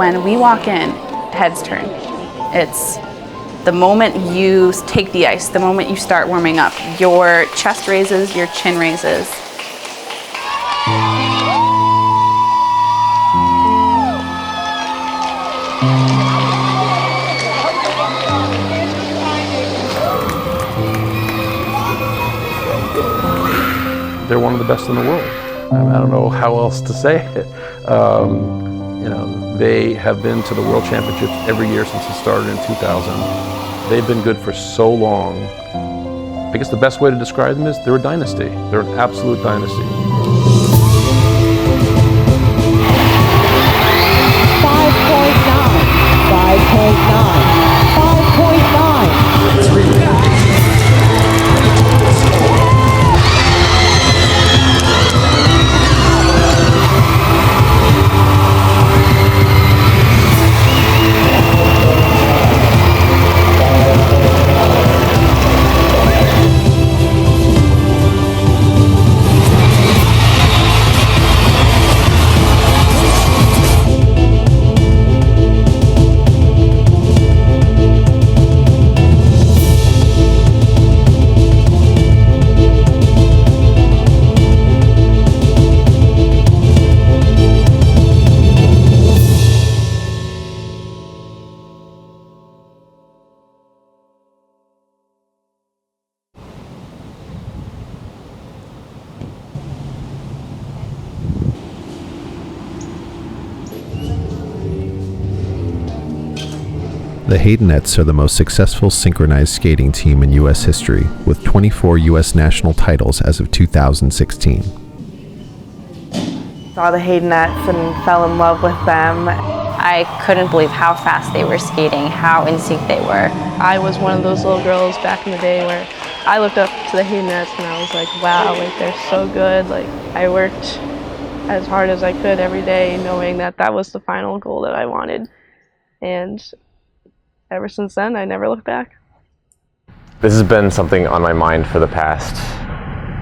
when we walk in, heads turn. It's the moment you take the ice, the moment you start warming up, your chest raises, your chin raises. They're one of the best in the world. I don't know how else to say it. They have been to the World Championships every year since it started in 2000. They've been good for so long. I guess the best way to describe them is they're a dynasty. They're an absolute dynasty. 5.9. The Haydenettes are the most successful synchronized skating team in U.S. history, with 24 U.S. national titles as of 2016. Saw the Haydenettes and fell in love with them. I couldn't believe how fast they were skating, how in sync they were. I was one of those little girls back in the day where I looked up to the Haydenettes and I was like, wow, like they're so good. Like I worked as hard as I could every day knowing that that was the final goal that I wanted. And ever since then, I never looked back. This has been something on my mind for the past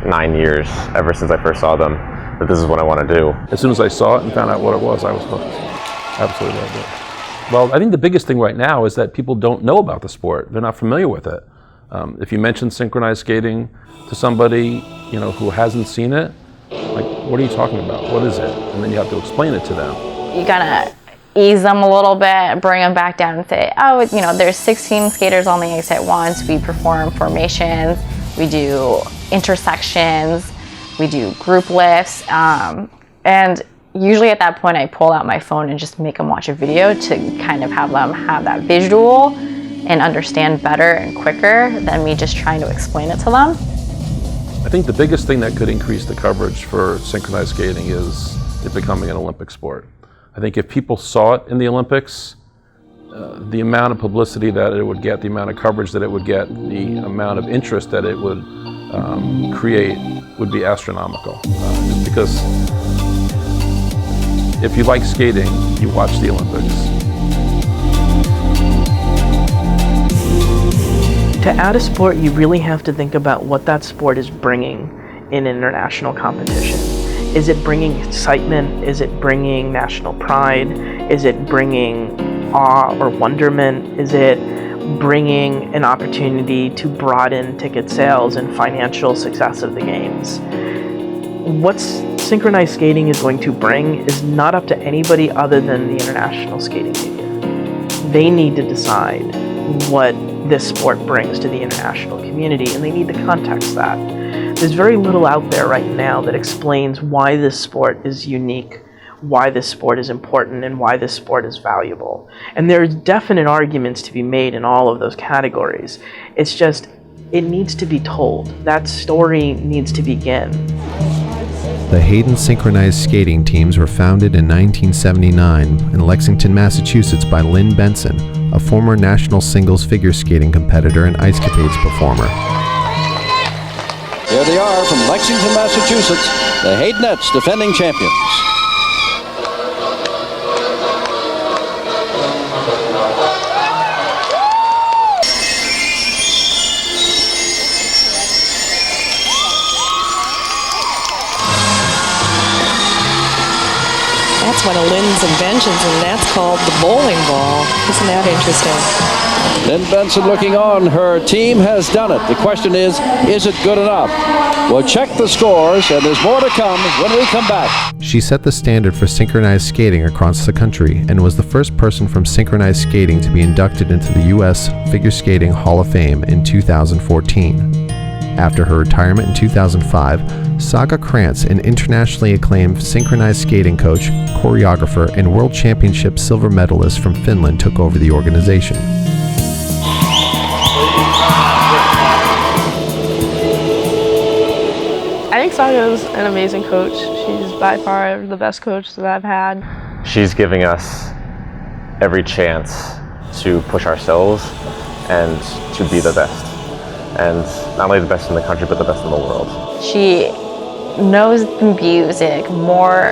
9 years, ever since I first saw them, that this is what I want to do. As soon as I saw it and found out what it was, I was hooked. Absolutely loved it. Well, I think the biggest thing right now is that people don't know about the sport. They're not familiar with it. If you mention synchronized skating to somebody, who hasn't seen it, like, what are you talking about? What is it? And then you have to explain it to them. You gotta ease them a little bit, bring them back down and say, oh, there's 16 skaters on the ice at once. We perform formations, we do intersections, we do group lifts, and usually at that point I pull out my phone and just make them watch a video to kind of have them have that visual and understand better and quicker than me just trying to explain it to them. I think the biggest thing that could increase the coverage for synchronized skating is it becoming an Olympic sport. I think if people saw it in the Olympics, the amount of publicity that it would get, the amount of coverage that it would get, the amount of interest that it would create would be astronomical. Just because if you like skating, you watch the Olympics. To add a sport, you really have to think about what that sport is bringing in international competition. Is it bringing excitement? Is it bringing national pride? Is it bringing awe or wonderment? Is it bringing an opportunity to broaden ticket sales and financial success of the games? What synchronized skating is going to bring is not up to anybody other than the International Skating Union. They need to decide what this sport brings to the international community, and they need to context that. There's very little out there right now that explains why this sport is unique, why this sport is important, and why this sport is valuable. And there's definite arguments to be made in all of those categories. It's just, it needs to be told. That story needs to begin. The Hayden synchronized skating teams were founded in 1979 in Lexington, Massachusetts by Lynn Benson, a former national singles figure skating competitor and ice capades performer. Here they are from Lexington, Massachusetts, the Haydenettes, defending champions. That's one of Lynn's inventions, and that's called the bowling ball. Isn't that interesting? Lynn Benson looking on. Her team has done it. The question is it good enough? We'll check the scores, and there's more to come when we come back. She set the standard for synchronized skating across the country and was the first person from synchronized skating to be inducted into the U.S. Figure Skating Hall of Fame in 2014. After her retirement in 2005, Saga Krantz, an internationally acclaimed synchronized skating coach, choreographer, and World Championship silver medalist from Finland, took over the organization. I think Saga is an amazing coach. She's by far the best coach that I've had. She's giving us every chance to push ourselves and to be the best. And not only the best in the country, but the best in the world. She knows the music more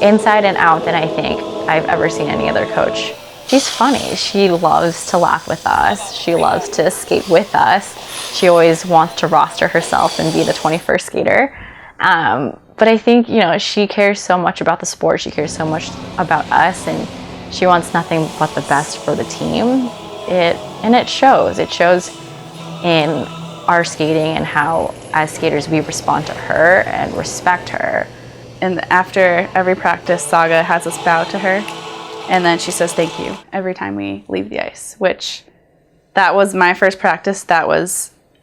inside and out than I think I've ever seen any other coach. She's funny. She loves to laugh with us. She loves to skate with us. She always wants to roster herself and be the 21st skater. But I think, she cares so much about the sport. She cares so much about us, and she wants nothing but the best for the team. It shows. It shows in our skating and how, as skaters, we respond to her and respect her. And after every practice, Saga has us bow to her, and then she says thank you every time we leave the ice, which that was my first practice.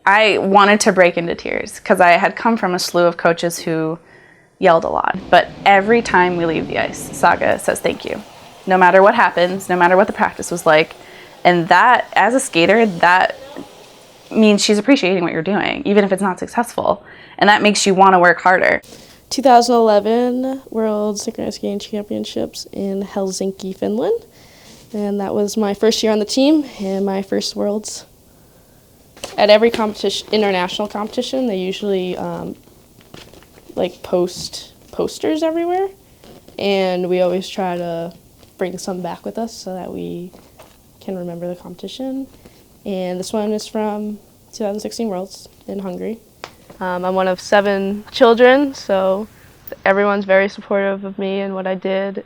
I wanted to break into tears because I had come from a slew of coaches who yelled a lot. But every time we leave the ice, Saga says thank you. No matter what happens, no matter what the practice was like. And that, as a skater, that means she's appreciating what you're doing, even if it's not successful. And that makes you want to work harder. 2011 World Synchronized Skating Championships in Helsinki, Finland. And that was my first year on the team and my first Worlds. At every international competition, they usually post posters everywhere. And we always try to bring some back with us so that we can remember the competition. And this one is from 2016 Worlds in Hungary. I'm one of 7 children, so everyone's very supportive of me and what I did.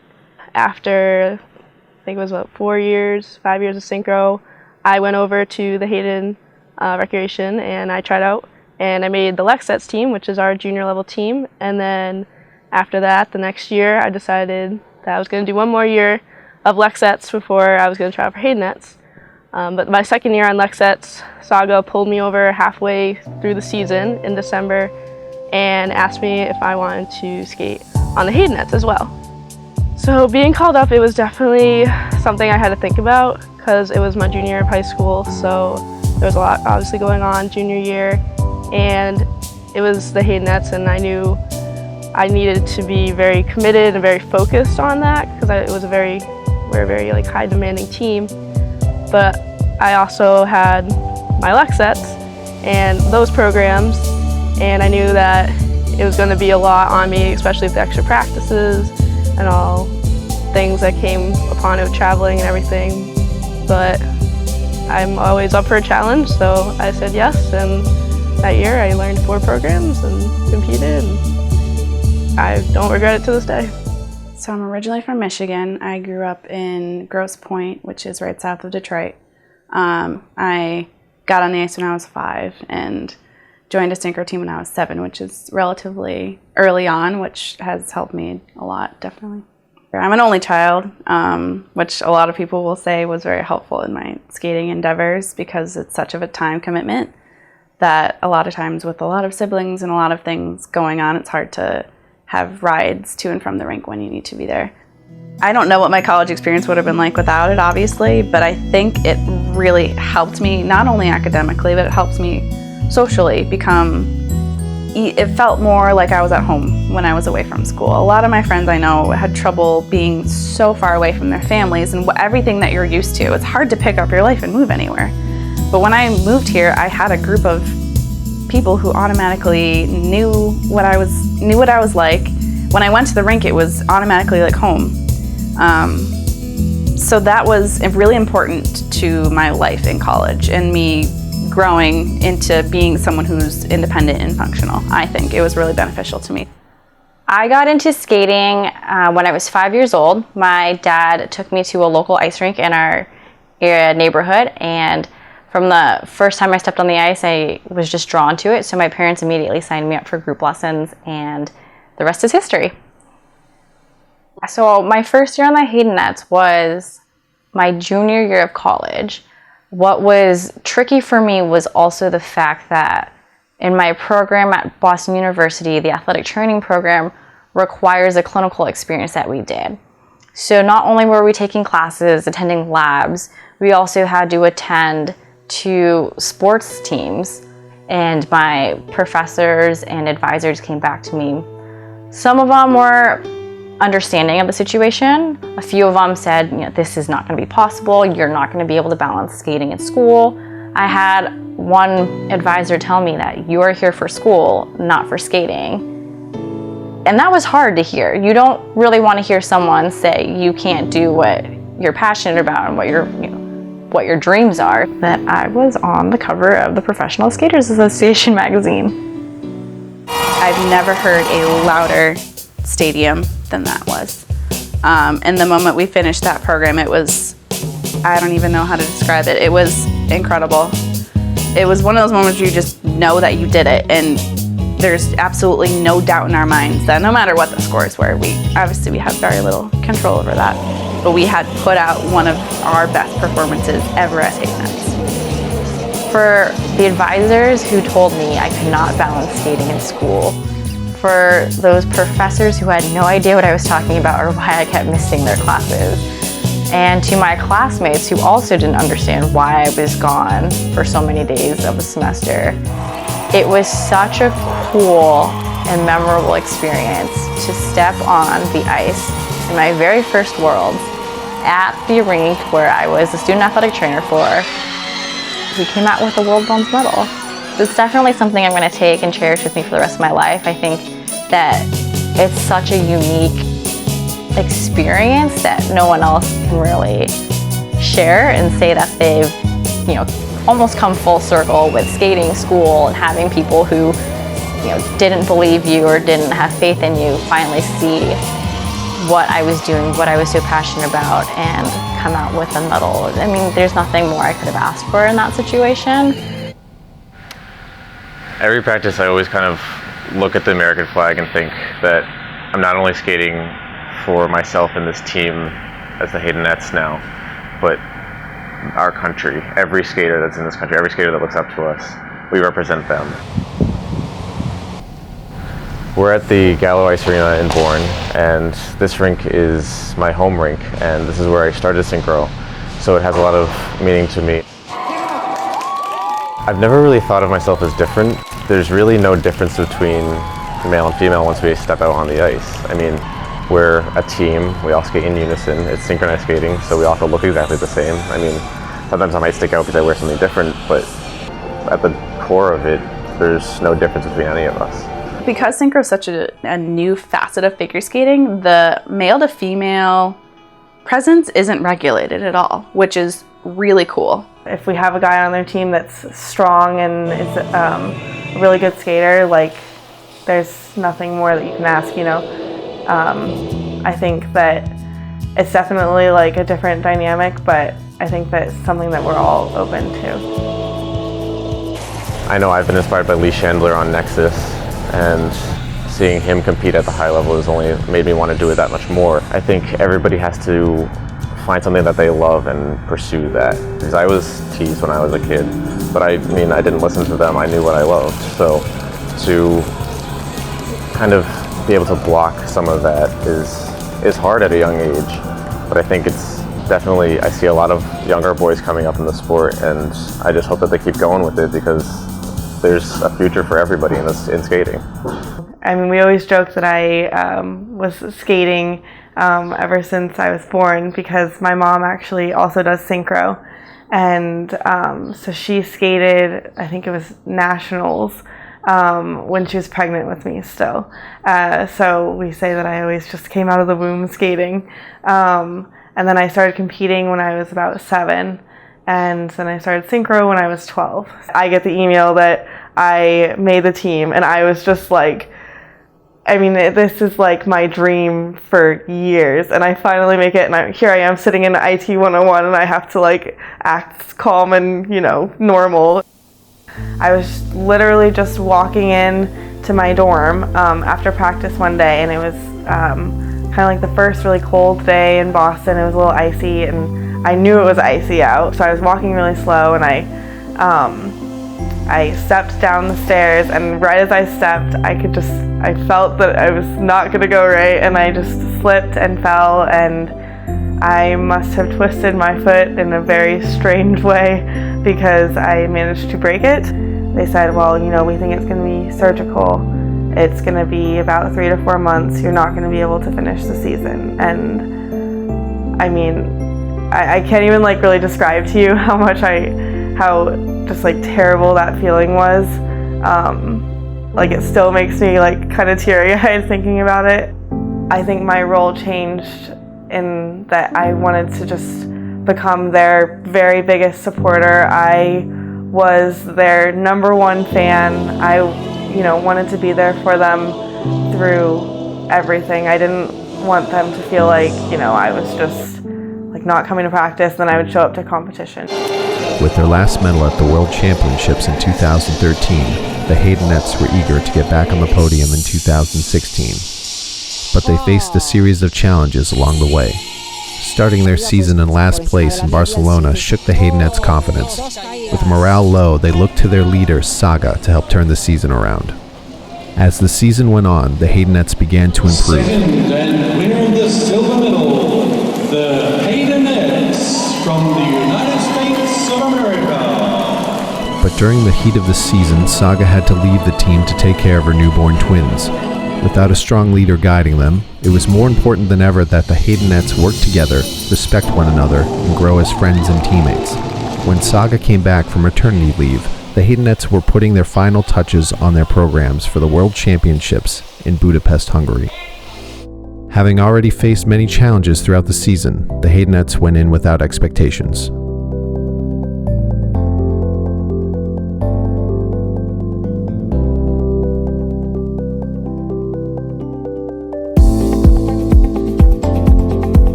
After, I think it was 5 years of synchro, I went over to the Hayden Recreation and I tried out. And I made the Lexets team, which is our junior level team. And then after that, the next year, I decided that I was going to do one more year of Lexets before I was going to try out for Haydenettes. But my second year on Lexets, Saga pulled me over halfway through the season in December and asked me if I wanted to skate on the Haydenettes as well. So being called up, it was definitely something I had to think about because it was my junior year of high school, so there was a lot obviously going on junior year, and it was the Haydenettes, and I knew I needed to be very committed and very focused on that because we're a very high demanding team. But I also had my Lexets and those programs, and I knew that it was going to be a lot on me, especially with the extra practices and all things that came upon it with traveling and everything. But I'm always up for a challenge, so I said yes, and that year I learned 4 programs and competed, and I don't regret it to this day. So I'm originally from Michigan. I grew up in Grosse Pointe, which is right south of Detroit. I got on the ice when I was 5 and joined a synchro team when I was 7, which is relatively early on, which has helped me a lot, definitely. I'm an only child, which a lot of people will say was very helpful in my skating endeavors because it's such of a time commitment that a lot of times with a lot of siblings and a lot of things going on, it's hard to have rides to and from the rink when you need to be there. I don't know what my college experience would have been like without it, obviously, but I think it really helped me, not only academically, but it helps me socially it felt more like I was at home when I was away from school. A lot of my friends I know had trouble being so far away from their families and everything that you're used to. It's hard to pick up your life and move anywhere. But when I moved here, I had a group of people who automatically knew what I was like. When I went to the rink, it was automatically like home. So that was really important to my life in college and me growing into being someone who's independent and functional. I think it was really beneficial to me. I got into skating when I was 5 years old. My dad took me to a local ice rink in our neighborhood, and from the first time I stepped on the ice, I was just drawn to it. So my parents immediately signed me up for group lessons, and the rest is history. So my first year on the Haydenettes was my junior year of college. What was tricky for me was also the fact that in my program at Boston University, the athletic training program requires a clinical experience that we did. So not only were we taking classes, attending labs, we also had to attend to sports teams, and my professors and advisors came back to me. Some of them were understanding of the situation. A few of them said, this is not going to be possible. You're not going to be able to balance skating at school. I had one advisor tell me that you are here for school, not for skating. And that was hard to hear. You don't really want to hear someone say you can't do what you're passionate about and what your dreams are. That I was on the cover of the Professional Skaters Association magazine. I've never heard a louder stadium than that was. And the moment we finished that program, it was, I don't even know how to describe it. It was incredible. It was one of those moments where you just know that you did it, and there's absolutely no doubt in our minds that no matter what the scores were, we had very little control over that, but we had put out one of our best performances ever at Haydenettes. For the advisors who told me I could not balance skating in school, for those professors who had no idea what I was talking about or why I kept missing their classes, and to my classmates who also didn't understand why I was gone for so many days of the semester, it was such a cool and memorable experience to step on the ice in my very first Worlds at the rink where I was a student athletic trainer for. We came out with a world bronze medal. It's definitely something I'm going to take and cherish with me for the rest of my life. I think that it's such a unique experience that no one else can really share and say that they've, almost come full circle with skating school and having people who, didn't believe you or didn't have faith in you finally see what I was doing, what I was so passionate about, and come out with a medal. I mean, there's nothing more I could have asked for in that situation. Every practice I always kind of look at the American flag and think that I'm not only skating for myself and this team as the Haydenettes now, but our country, every skater that's in this country, every skater that looks up to us, we represent them. We're at the Gallo Ice Arena in Bourne, and this rink is my home rink, and this is where I started synchro, so it has a lot of meaning to me. I've never really thought of myself as different. There's really no difference between male and female once we step out on the ice. I mean, we're a team, we all skate in unison, it's synchronized skating, so we all have to look exactly the same. I mean, sometimes I might stick out because I wear something different, but at the core of it, there's no difference between any of us. Because synchro is such a new facet of figure skating, the male to female presence isn't regulated at all, which is really cool. If we have a guy on their team that's strong and is a really good skater, there's nothing more that you can ask, I think that it's definitely a different dynamic, but I think that it's something that we're all open to. I know I've been inspired by Lee Chandler on Nexus, and seeing him compete at the high level has only made me want to do it that much more. I think everybody has to find something that they love and pursue that. Because I was teased when I was a kid, but I didn't listen to them, I knew what I loved. So to kind of be able to block some of that is hard at a young age, but I think it's definitely, I see a lot of younger boys coming up in the sport, and I just hope that they keep going with it because there's a future for everybody in skating. I mean, we always joke that I was skating ever since I was born because my mom actually also does synchro, and so she skated, I think it was nationals, when she was pregnant with me still. So we say that I always just came out of the womb skating. And then I started competing when I was about 7. And then I started synchro when I was 12. I get the email that I made the team, and I was just I mean, this is like my dream for years, and I finally make it, and here I am sitting in IT 101, and I have to like act calm and, you know, normal. I was literally just walking in to my dorm after practice one day, and it was kind of like the first really cold day in Boston. It was a little icy, and I knew it was icy out, so I was walking really slow, and I stepped down the stairs, and right as I stepped, I felt that I was not going to go right, and I just slipped and fell, and I must have twisted my foot in a very strange way because I managed to break it. They said, well, you know, we think it's going to be surgical. It's going to be about 3 to 4 months. You're not going to be able to finish the season. And I mean, I can't even like really describe to you how just like terrible that feeling was. Like it still makes me like kind of teary-eyed thinking about it. I think my role changed in that I wanted to just become their very biggest supporter. I was their #1 fan. I, you know, wanted to be there for them through everything. I didn't want them to feel like, you know, I was just like not coming to practice, then I would show up to competition. With their last medal at the World Championships in 2013, the Haydenettes were eager to get back on the podium in 2016. But they faced a series of challenges along the way. Starting their season in last place in Barcelona shook the Haydenettes' confidence. With morale low, they looked to their leader, Saga, to help turn the season around. As the season went on, the Haydenettes began to improve. Second and winner of the silver medal, the Haydenettes from the United States of America. But during the heat of the season, Saga had to leave the team to take care of her newborn twins. Without a strong leader guiding them, it was more important than ever that the Haydenettes work together, respect one another, and grow as friends and teammates. When Saga came back from maternity leave, the Haydenettes were putting their final touches on their programs for the World Championships in Budapest, Hungary. Having already faced many challenges throughout the season, the Haydenettes went in without expectations.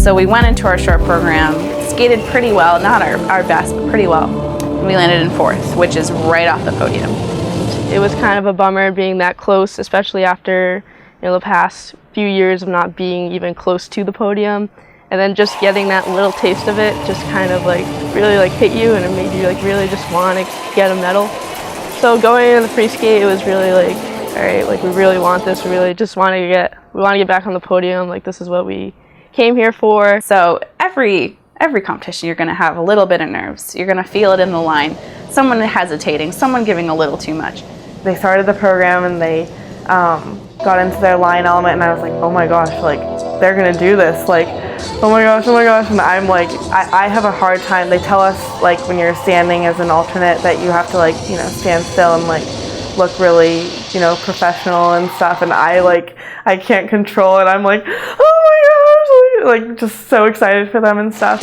So we went into our short program, skated pretty well, not our best, but pretty well. And we landed in 4th, which is right off the podium. It was kind of a bummer being that close, especially after, you know, the past few years of not being even close to the podium. And then just getting that little taste of it just kind of like really like hit you, and it made you like really just want to get a medal. So going into the free skate, it was really like, all right, like we really want this. We really just want to get back on the podium. Like this is what we came here for. So every competition you're going to have a little bit of nerves. You're going to feel it in the line. Someone hesitating, someone giving a little too much. They started the program and they got into their line element, and I was like, oh my gosh, like they're going to do this. Like, oh my gosh. And I'm like, I have a hard time. They tell us like when you're standing as an alternate that you have to like, you know, stand still and like look really, you know, professional and stuff. And I can't control it. I'm like, oh my gosh, like just so excited for them and stuff.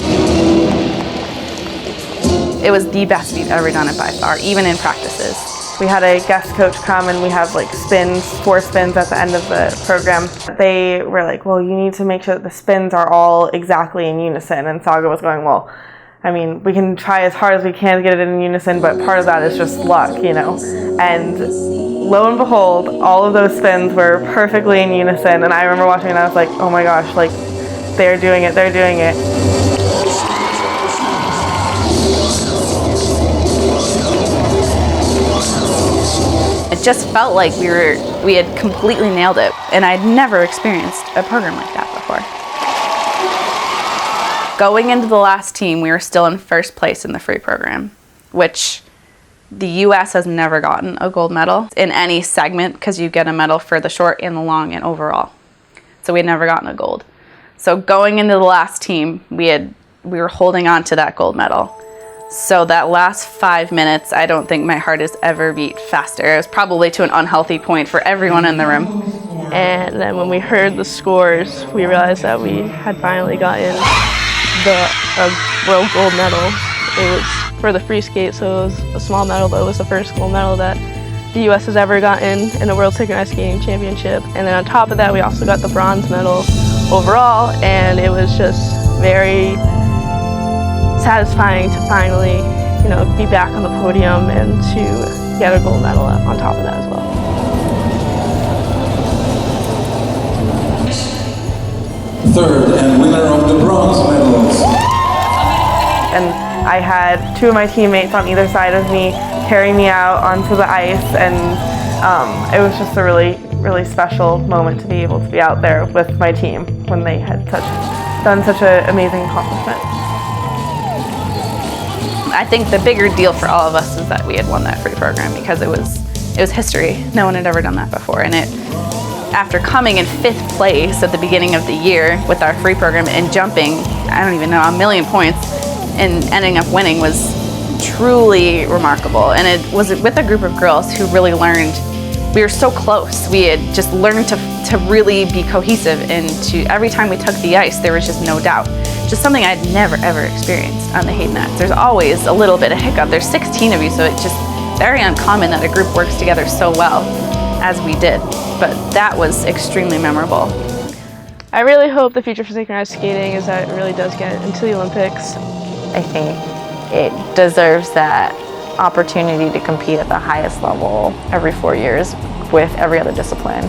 It was the best we've ever done it by far, even in practices. We had a guest coach come, and we have like 4 spins at the end of the program. They were like, well, you need to make sure that the spins are all exactly in unison. And Saga was going, well, I mean, we can try as hard as we can to get it in unison, but part of that is just luck, you know? And lo and behold, all of those spins were perfectly in unison. And I remember watching and I was like, oh my gosh, like they're doing it. It just felt like we had completely nailed it, and I'd never experienced a program like that before. Going into the last team, we were still in 1st place in the free program, which the U.S. has never gotten a gold medal in any segment, because you get a medal for the short and the long and overall. So we had never gotten a gold. So going into the last team, we were holding on to that gold medal. So that last 5 minutes, I don't think my heart has ever beat faster. It was probably to an unhealthy point for everyone in the room. And then when we heard the scores, we realized that we had finally gotten a world gold medal. It was for the free skate, so it was a small medal, but it was the first gold medal that the U.S. has ever gotten in a World Synchronized Skating Championship. And then on top of that, we also got the bronze medal overall, and it was just very satisfying to finally, be back on the podium and to get a gold medal on top of that as well. Third and winner of the bronze medals. And I had two of my teammates on either side of me carry me out onto the ice, and it was just a really, really special moment to be able to be out there with my team when they had done such an amazing accomplishment. I think the bigger deal for all of us is that we had won that free program, because it was history. No one had ever done that before, and after coming in 5th place at the beginning of the year with our free program and jumping, I don't even know, 1,000,000 points, and ending up winning was truly remarkable. And it was with a group of girls who really learned. We were so close. We had just learned to really be cohesive, and every time we took the ice, there was just no doubt. Just something I'd never ever experienced on the Haydenettes. There's always a little bit of hiccup. There's 16 of you, so it's just very uncommon that a group works together so well as we did. But that was extremely memorable. I really hope the future for synchronized skating is that it really does get into the Olympics. I think it deserves that opportunity to compete at the highest level every 4 years with every other discipline.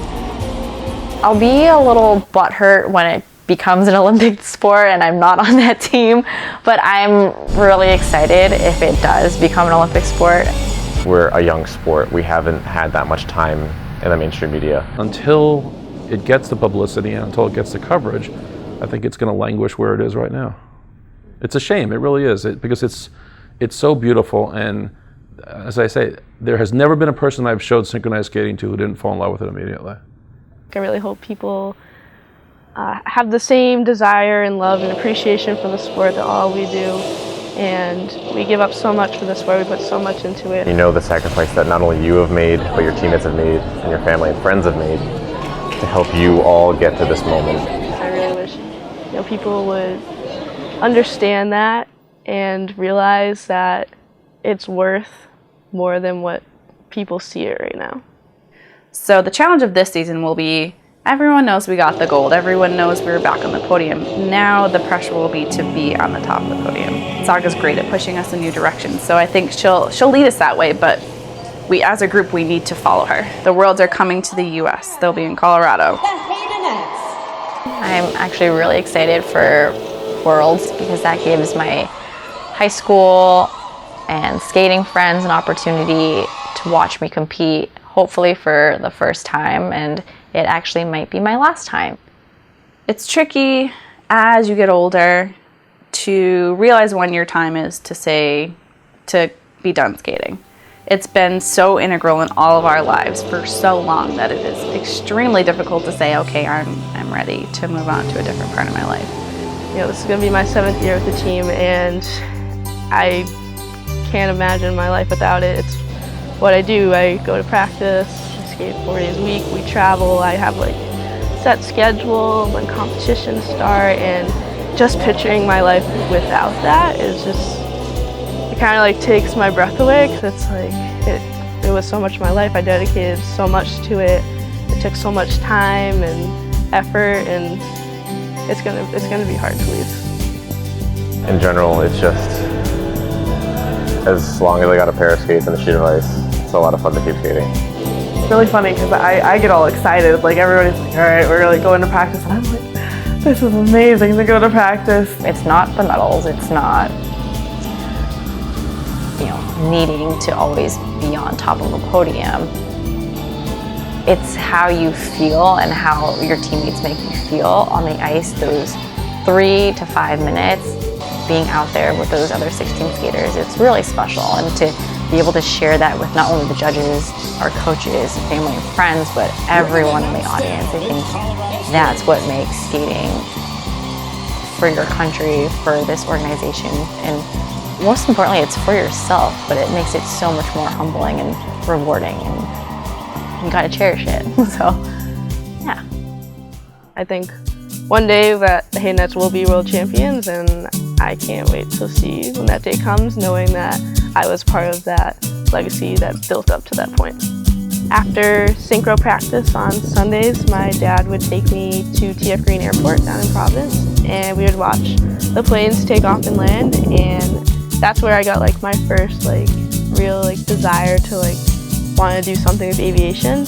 I'll be a little butthurt when it becomes an Olympic sport and I'm not on that team, but I'm really excited if it does become an Olympic sport. We're a young sport. We haven't had that much time in the mainstream media. Until it gets the publicity and until it gets the coverage, I think it's going to languish where it is right now. It's a shame, it really is, because it's so beautiful, and as I say, there has never been a person I've showed synchronized skating to who didn't fall in love with it immediately. I really hope people have the same desire and love and appreciation for the sport that all we do, and we give up so much for the sport, we put so much into it. You know the sacrifice that not only you have made, but your teammates have made, and your family and friends have made to help you all get to this moment. I really wish people would understand that and realize that it's worth more than what people see it right now. So the challenge of this season will be, everyone knows we got the gold, everyone knows we were back on the podium. Now the pressure will be to be on the top of the podium. Saga's great at pushing us in new directions, so I think she'll lead us that way, but we as a group, we need to follow her. The Worlds are coming to the US. They'll be in Colorado. I'm actually really excited for Worlds because that gives my high school and skating friends an opportunity to watch me compete, hopefully for the first time, and it actually might be my last time. It's tricky as you get older to realize when your time is to be done skating. It's been so integral in all of our lives for so long that it is extremely difficult to say, okay, I'm ready to move on to a different part of my life. This is going to be my 7th year with the team, and I can't imagine my life without it. It's what I do. I go to practice, I skate 4 days a week, we travel, I have set schedule when competitions start, and just picturing my life without that is just, it kind of takes my breath away, because it's it was so much of my life. I dedicated so much to it. It took so much time and effort, and it's gonna be hard to leave. In general, it's just, as long as I got a pair of skates and a sheet of ice, it's a lot of fun to keep skating. It's really funny because I get all excited. Everybody's all right, we're going to practice, and I'm like, this is amazing to go to practice. It's not the medals. It's not needing to always be on top of a podium. It's how you feel and how your teammates make you feel on the ice those 3 to 5 minutes being out there with those other 16 skaters. It's really special, and to be able to share that with not only the judges, our coaches, family and friends, but everyone in the audience. I think that's what makes skating for your country, for this organization, and most importantly, it's for yourself, but it makes it so much more humbling and rewarding, and you gotta cherish it. So, yeah. I think one day that the Haydenettes will be world champions, and I can't wait to see when that day comes, knowing that I was part of that legacy that built up to that point. After synchro practice on Sundays, my dad would take me to TF Green Airport down in Providence, and we would watch the planes take off and land, and that's where I got like my first like real like desire to like want to do something with aviation.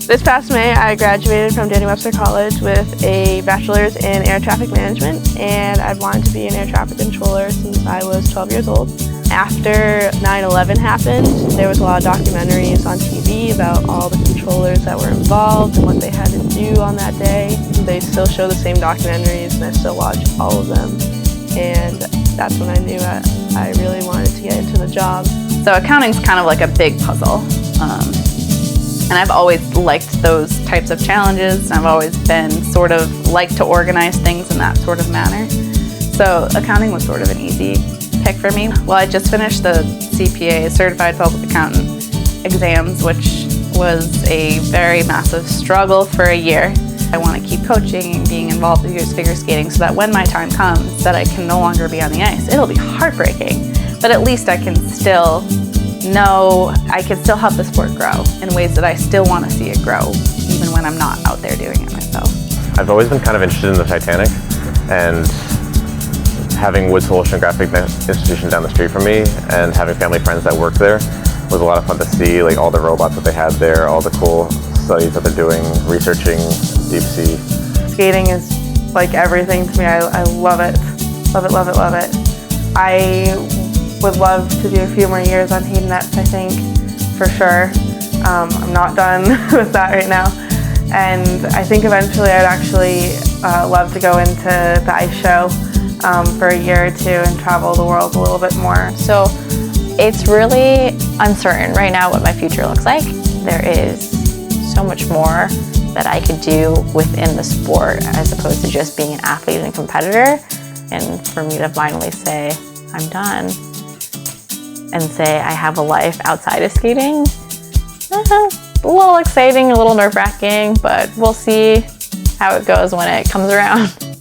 This past May, I graduated from Daniel Webster College with a bachelor's in air traffic management, and I've wanted to be an air traffic controller since I was 12 years old. After 9/11 happened, there was a lot of documentaries on TV about all the controllers that were involved and what they had to do on that day. They still show the same documentaries, and I still watch all of them. And that's when I knew I really wanted to get into the job. So accounting's kind of like a big puzzle. And I've always liked those types of challenges. I've always been sort of like to organize things in that sort of manner. So accounting was sort of an easy pick for me. Well, I just finished the CPA, Certified Public Accountant exams, which was a very massive struggle for a year. I want to keep coaching and being involved with figure skating so that when my time comes that I can no longer be on the ice. It'll be heartbreaking, but at least I can still know I can still help the sport grow in ways that I still want to see it grow, even when I'm not out there doing it myself. I've always been kind of interested in the Titanic, and having Woods Hole Oceanographic Institution down the street from me and having family friends that work there was a lot of fun to see, like all the robots that they had there, all the cool studies that they're doing, researching deep sea. Skating is like everything to me. I love it. Love it, love it, love it. I would love to do a few more years on Haydenettes, I think, for sure. I'm not done with that right now. And I think eventually I'd actually love to go into the ice show for a year or two and travel the world a little bit more. So it's really uncertain right now what my future looks like. There is so much more that I could do within the sport as opposed to just being an athlete and competitor. And for me to finally say, I'm done, and say I have a life outside of skating, a little exciting, a little nerve-wracking, but we'll see how it goes when it comes around.